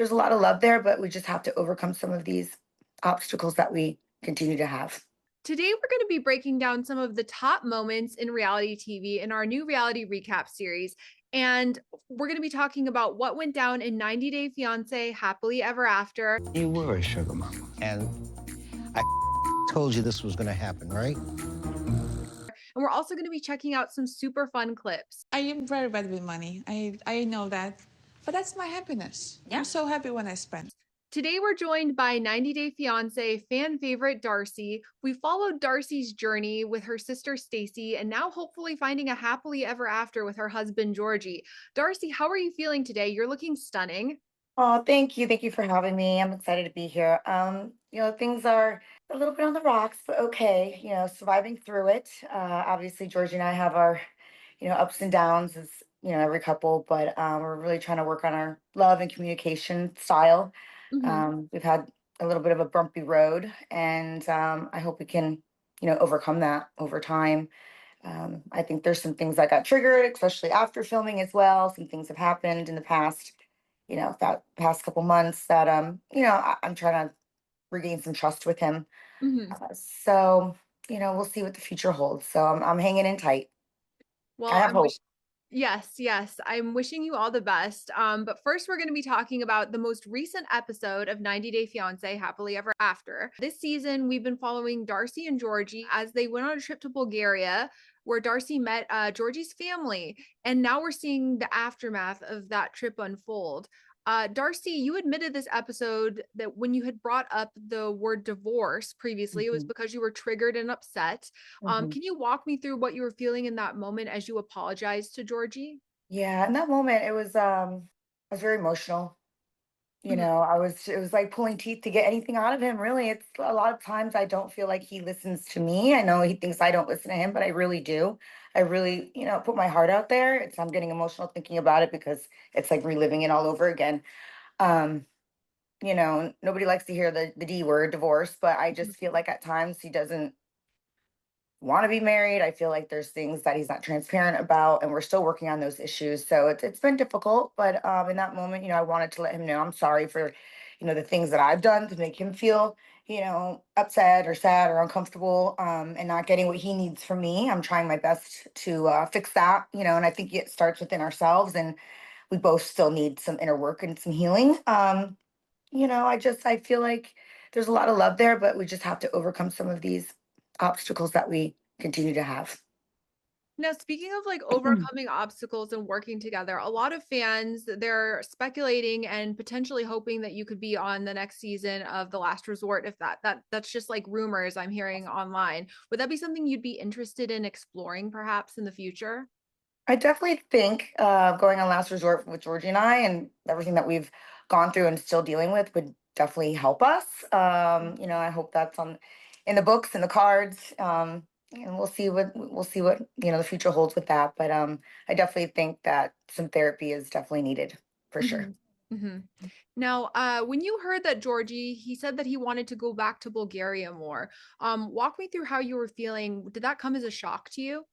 there's a lot of love there, but we just have to overcome some of these obstacles that we continue to have. Today, we're going to be breaking down some of the top moments in reality TV in our new reality recap series. And we're going to be talking about what went down in 90 Day Fiancé Happily Ever After. You were a sugar mama. And I told you this was going to happen, right? And we're also going to be checking out some super fun clips. I am very bad with money. I know that. But that's my happiness. Yeah. I'm so happy when I spend. Today, we're joined by 90 Day Fiancé fan favorite Darcey. We followed Darcey's journey with her sister Stacy and now hopefully finding a happily ever after with her husband Georgi. Darcey, how are you feeling today? You're looking stunning. Oh, thank you. Thank you for having me. I'm excited to be here. Things are a little bit on the rocks, but okay, surviving through it. Obviously, Georgie and I have our, ups and downs as, every couple, but we're really trying to work on our love and communication style. Mhm. We've had a little bit of a bumpy road, and I hope we can, overcome that over time. I think there's some things that got triggered, especially after filming as well. Some things have happened in the past, that past couple months that I'm trying to regain some trust with him. Mhm. So we'll see what the future holds. So I'm hanging in tight. I Well, have hope. yes, yes. I'm wishing you all the best. But first, we're going to be talking about the most recent episode of 90 Day Fiancé Happily Ever After. This season, we've been following Darcey and Georgi as they went on a trip to Bulgaria, where Darcey met Georgi's family. And now we're seeing the aftermath of that trip unfold. Darcey, you admitted this episode that when you had brought up the word divorce previously, it was Mhm, because you were triggered and upset. mhm. Can you walk me through what you were feeling in that moment as you apologized to Georgie? Yeah, in that moment, I was very emotional. Mhm. It was like pulling teeth to get anything out of him, really. It's a lot of times I don't feel like he listens to me. I know he thinks I don't listen to him, but I really do. I really, put my heart out there. I'm getting emotional thinking about it because it's like reliving it all over again. Um, Nobody likes to hear the D word, divorce, but I Mhm. just feel like at times he doesn't want to be married. I feel like there's things that he's not transparent about, and we're still working on those issues. So it's been difficult, but in that moment, I wanted to let him know I'm sorry for, the things that I've done to make him feel, upset or sad or uncomfortable, and not getting what he needs from me. I'm trying my best to fix that, and I think it starts within ourselves, and we both still need some inner work and some healing. I feel like there's a lot of love there, but we just have to overcome some of these obstacles that we continue to have. Now, speaking of like overcoming obstacles and working together, a lot of fans they're speculating and potentially hoping that you could be on the next season of The Last Resort. If that's just like rumors I'm hearing online, would that be something you'd be interested in exploring perhaps in the future? I definitely think going on last resort with Georgie and I and everything that we've gone through and still dealing with would definitely help us. I hope that's on in the books and the cards. And we'll see what the future holds with that. But I definitely think that some therapy is definitely needed for sure. Mhm. Mhm. Now, when you heard that Georgie, he said that he wanted to go back to Bulgaria more. Walk me through how you were feeling. Did that come as a shock to you?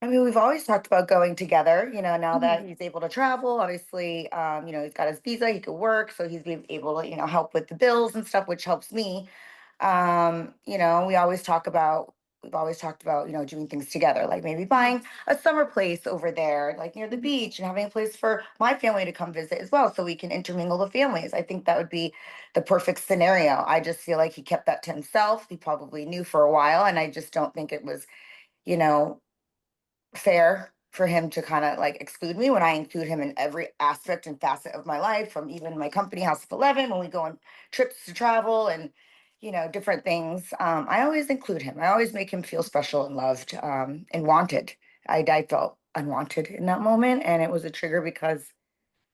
I mean, we've always talked about going together, now that Mhm. he's able to travel, obviously, he's got his visa, he could work, so he's able to, help with the bills and stuff, which helps me. We always we've always talked about, doing things together, like maybe Mhm. buying a summer place over there, like near the Mhm. beach, and having a place for my family to come visit as well, so we can intermingle the families. I think that would be the perfect scenario. I just feel like he kept that to himself. He probably knew for a while, and I just don't think it was, you know, fair for him to kind of like exclude me when I include him in every aspect and facet of my life, from even my company House of 11 when we go on trips to travel and different things. I always include him. I always make him feel special and loved, and wanted. I felt unwanted in that moment, and it was a trigger because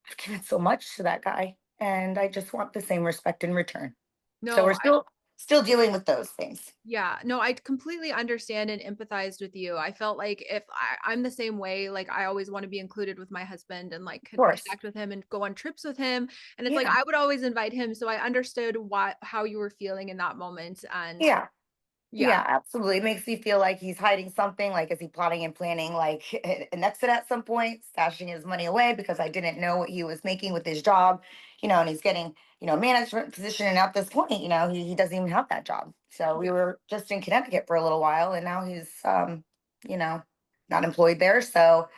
I've given so much to that guy, and I just want the same respect in return. So No, we're still dealing with those things. yeah, no, I completely understand and empathized with you. I felt like if I'm the same way, like I always want to be included with my husband and like Of course. connect with him and go on trips with him. And it's like Yeah. I would always invite him. So I understood how you were feeling in that moment. And Yeah. yeah. Yeah, absolutely. It makes me feel like he's hiding something. Like, is he plotting and planning like an exit at some point, stashing his money away because I didn't know what he was making with his job? and he's getting, a management position. And at this point, he doesn't even have that job. So we were just in Connecticut for a little while, and now he's, you know, not employed there. So,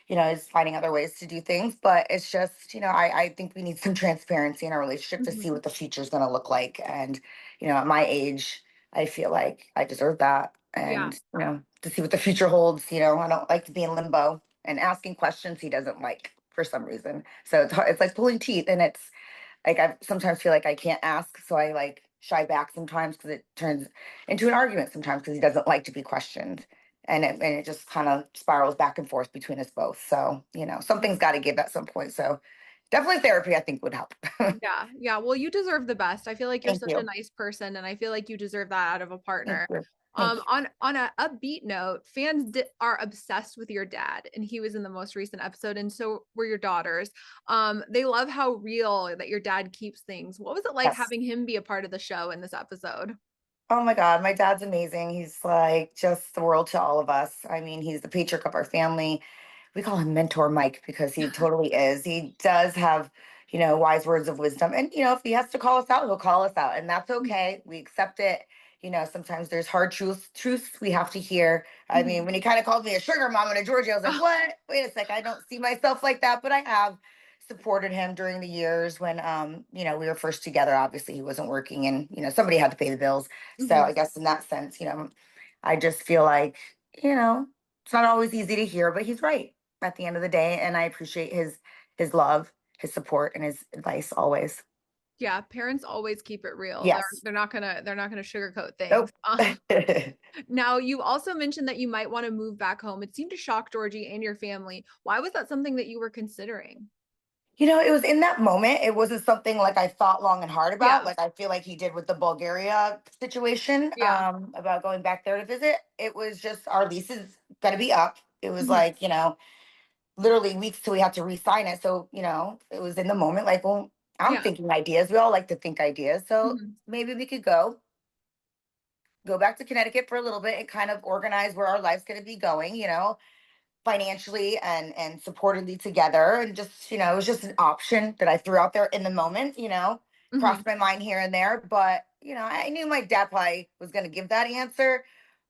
is finding other ways to do things. But it's just, I think we need some transparency in our relationship to see Mhm. what the future is going to look like. And, at my age, I feel like I deserve that. Yeah. And, to see what the future holds, I don't like to be in limbo and asking questions he doesn't like for some reason. So it's hard, it's like pulling teeth, and it's like I sometimes feel like I can't ask, so I like shy back sometimes because it turns into an argument sometimes because he doesn't like to be questioned, and it just kind of spirals back and forth between us both. So something's got to give at some point. So definitely therapy, I think, would help. Yeah, yeah. Well, you deserve the best. I feel like you're Thank such a you, nice person, and I feel like you deserve that out of a thank partner. you, thank you. On a upbeat note, fans are obsessed with your dad, and he was in the most recent episode, and so were your daughters. They love how real that your dad keeps things. What was it like Yes. having him be a part of the show in this episode? Oh my God, my dad's amazing. He's like just the world to all of us. I mean, he's the patriarch of our family. We call him Mentor Mike because he totally is. He does have, wise words of wisdom. And, if he has to call us out, he'll call us out. And that's Mhm. okay. We accept it. Sometimes there's hard truths we have to hear. I mean, Mhm. when he kind of called me a sugar mom and a Georgie, I was like, what? Wait a sec. I don't see myself like that, but I have supported him during the years when we were first together. Obviously he wasn't working, and somebody had to pay the bills. So Mhm. I guess in that sense, I just feel like, it's not always easy to hear, but he's right at the end of the day, and I appreciate his love, his support, and his advice always. Yeah, parents always keep it real. Yes. They're not gonna sugarcoat things. Nope. Now you also mentioned that you might want to move back home. It seemed to shock Georgie and your family. Why was that something that you were considering? It was in that moment. It wasn't something like I thought long and hard about, Yeah, like I feel like he did with the Bulgaria situation, yeah. about going back there to visit. It was just our lease is gonna be up. It was Mhm, like, literally weeks till we had to re-sign it. So, it was in the moment, like, well, I'm yeah. thinking ideas. We all like to think ideas. So Mhm, maybe we could go back to Connecticut for a little bit and kind of organize where our life's gonna be going, financially and supportedly together. And just, it was just an option that I threw out there in the moment, mhm, crossed my mind here and there. But, I knew my dad probably was gonna give that answer,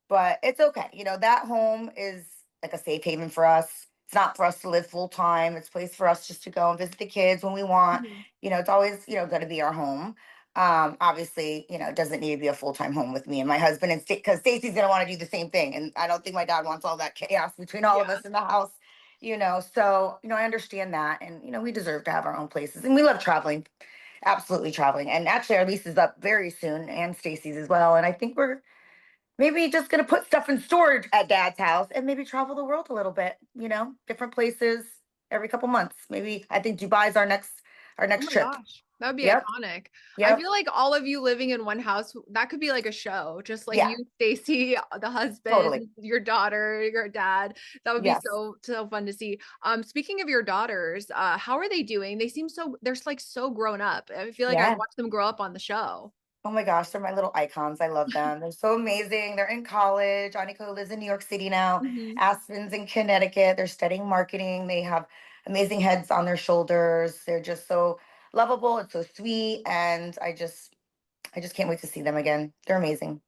but it's okay. That home is like a safe haven for us. It's not for us to live full time. It's a place for us just to go and visit the kids when we want. mhm. It's always, going to be our home. Obviously, it doesn't need to be a full time home with me and my husband, and because Stacy's going to want to do the same thing. And I don't think my dad wants all that chaos between all of Yeah. us in the house. So, I understand that. And, we deserve to have our own places. And we love traveling, absolutely traveling. And actually, our lease is up very soon, and Stacy's as well. And I think we're maybe just gonna put stuff in storage at dad's house and maybe travel the world a little bit, different places every couple months. Maybe I think Dubai's our Oh next my trip. gosh. That would be Yep. iconic. I Yep. feel like all of you living in one house, that could be like a show. Just like Yeah, you, Stacy, the husband, totally. your daughter, your dad. That would be Yes. so fun to see. Speaking of your daughters, how are they doing? They seem they're like so grown up. I feel like I've Yeah. watched them grow up on the show. Oh my gosh, they're my little icons. I love them. They're so amazing. They're in college. Anika lives in New York City now. Mhm. Aspen's in Connecticut. They're studying marketing. They have amazing heads on their shoulders. They're just so lovable and so sweet. And I just can't wait to see them again. They're amazing.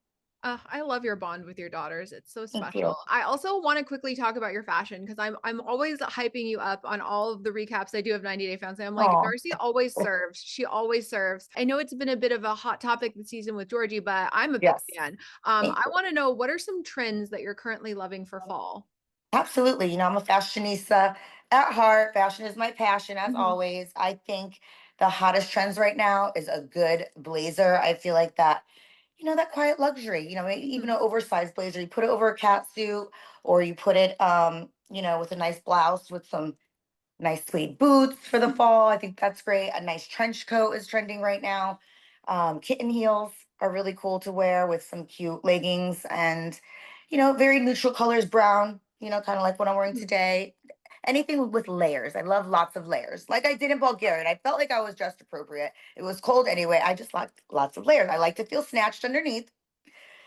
I love your bond with your daughters. It's so Thank special. you. I also want to quickly talk about your fashion because I'm always hyping you up on all of the recaps I do of 90 Day Fiancé. I'm like, Oh. Darcey always serves. She always serves. I know it's been a bit of a hot topic this season with Georgie, but I'm a big Yes. fan. Thank I you. want to know what are some trends that you're currently loving for fall? Absolutely. I'm a fashionista at heart. Fashion is my passion, as Mhm, always. I think the hottest trends right now is a good blazer. I feel like that, that quiet luxury, even mhm, an oversized blazer, you put it over a cat suit, or you put it, with a nice blouse with some nice suede boots for the mhm, fall. I think that's great. A nice trench coat is trending right now. Kitten heels are really cool to wear with some cute leggings and, very neutral colors, brown, kind of like what I'm wearing mhm. today. Anything with layers. I love lots of layers, like I did in Bulgaria. And I felt like I was dressed appropriate. It was cold anyway. I just like lots of layers. I like to feel snatched underneath,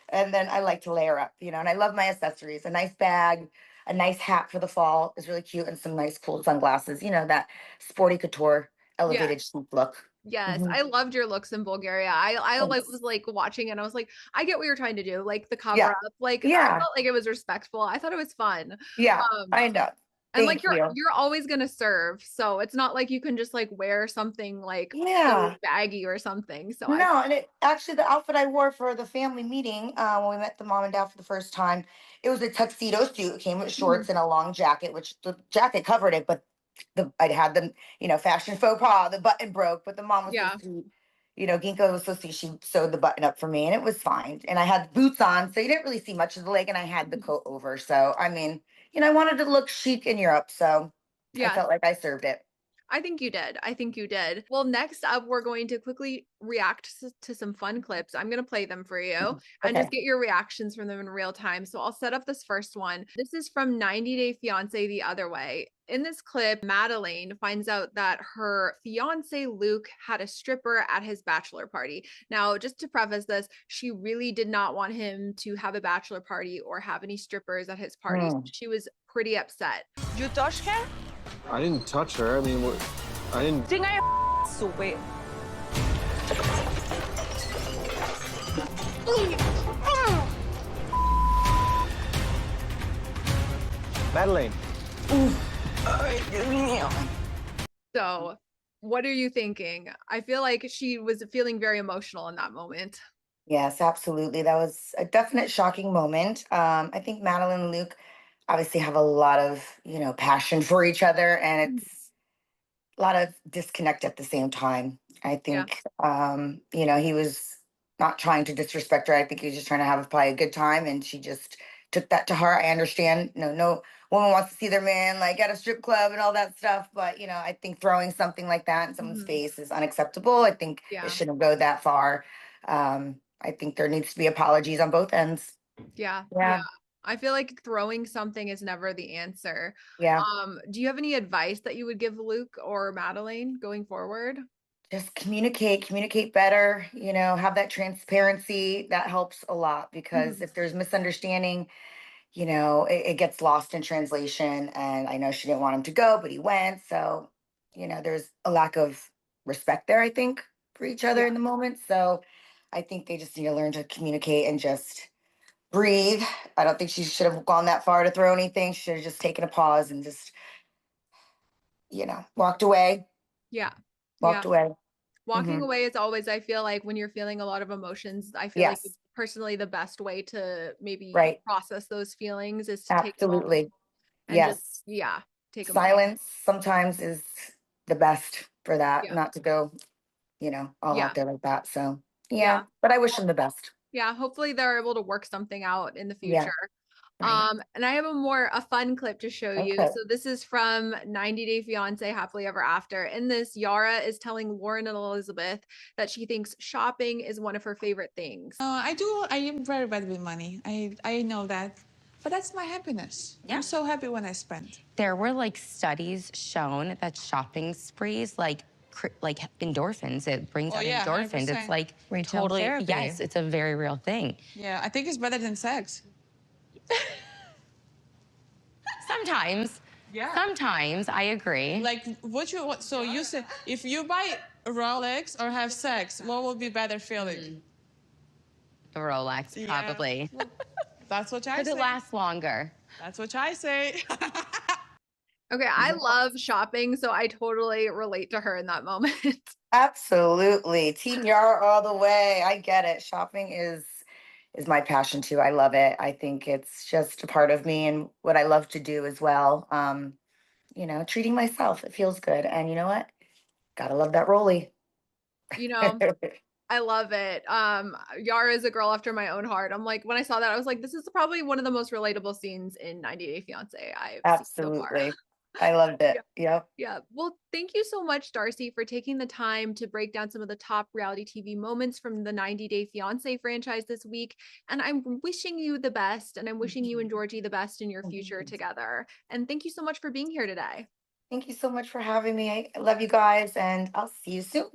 and then I like to layer up, and I love my accessories. A nice bag, a nice hat for the fall is really cute, and some nice cool sunglasses, that sporty couture Yeah. elevated chic look. Yes, Mhm. I loved your looks in Bulgaria. I like Thanks. was like watching it and I was like, I get what you're trying to do. Like the cover Yeah. up. Like I Yeah. felt like it was respectful. I thought it was fun. Yeah. Um I know. and like Thank you. you're always gonna serve. So it's not like you can just like wear something like so Yeah. baggy or something. So I No, and it actually the outfit I wore for the family meeting, when we met the mom and dad for the first time, it was a tuxedo suit. It came with Mhm. shorts and a long jacket, which the jacket covered it, but I'd had the fashion faux pas, the button broke, but the mom was so Yeah. sweet. Ginkgo was so sweet. She sewed the button up for me, and it was fine. And I had boots on, so you didn't really see much of the leg, and I had the Mhm. coat over. So I mean, I wanted to look chic in Europe, so I Yes. felt like I served it. I think you did. I think you did. Well, next up, we're going to quickly react to some fun clips. I'm going to play them for you and Okay. just get your reactions from them in real time. So I'll set up this first one. This is from 90 Day Fiancé the other way. In this clip, Madeline finds out that her fiance Luke had a stripper at his bachelor party. Now, just to preface this, she really did not want him to have a bachelor party or have any strippers at his party. So Hmm. she was pretty upset. You touch her? I didn't touch her. I mean, I didn't. Think I stupid. Madeline. So, what are you thinking? I feel like she was feeling very emotional in that moment. Yes, absolutely. That was a definite shocking moment. I think Madeline and Luke obviously have a lot of, passion for each other, and Mhm. it's a lot of disconnect at the same time. I Yeah. think, he was not trying to disrespect her. I think he was just trying to have probably a good time, and she just took that to heart. I understand, no woman wants to see their man like at a strip club and all that stuff, but I think throwing something like that in someone's Mhm. face is unacceptable. I think it Yeah. shouldn't go that far. I think there needs to be apologies on both ends. Yeah. Yeah. Yeah, I feel like throwing something is never the answer. yeah. Do you have any advice that you would give Luke or Madeline going forward? Just communicate better, have that transparency. That helps a lot because Mhm. if there's misunderstanding, it gets lost in translation. And I know she didn't want him to go, but he went. So, there's a lack of respect there, I think, for each other Yeah. in the moment. So I think they just need to learn to communicate and just breathe. I don't think she should have gone that far to throw anything. She should have just taken a pause and just, walked away, Yeah. walked Yeah. away. Walking Hmm. away is always, I feel like when you're feeling a lot of emotions, I feel like it's Yes, personally the best way to maybe right. process those feelings is to take a moment Absolutely. and just, Yes. yeah, take a moment. Silence sometimes is the best for that, Yeah. not to go, all Yeah. out there like that. So, yeah, Yeah. but I wish him the best. Yeah. Hopefully they're able to work something out in the Yeah, future. right. And I have a fun clip to show you. Okay. So this is from 90 Day Fiancé Happily Ever After. In this, Yara is telling Lauren and Elizabeth that she thinks shopping is one of her favorite things. I am very bad with money. I know that. But that's my happiness. Yeah. I'm so happy when I spend. There were like studies shown that shopping sprees like endorphins. It brings Oh, out yeah, endorphins. 100%. It's like Retail totally therapy. yes, it's a very real thing. Yeah, I think it's better than sex. Sometimes. Yeah. Sometimes I agree. Like, so you say, if you buy a Rolex or have sex, what will be better feeling? A Rolex, Yeah. probably. That's what I Because say. it lasts longer. That's what I say. Okay, I love shopping, so I totally relate to her in that moment. Absolutely. Team Yara all the way. I get it. Shopping is my passion too. I love it. I think it's just a part of me and what I love to do as well. Treating myself. It feels good. And you know what? Gotta love that rolly. You know, I love it. Yara is a girl after my own heart. I'm like, when I saw that, I was like, this is probably one of the most relatable scenes in 90 Day Fiancé I've seen so far. Absolutely. I loved it. Yep. Yeah. Well, thank you so much, Darcey, for taking the time to break down some of the top reality TV moments from the 90 Day Fiancé franchise this week. And I'm wishing you the best, and I'm wishing you and Georgie the best in your future together. And thank you so much for being here today. Thank you so much for having me. I love you guys, and I'll see you soon.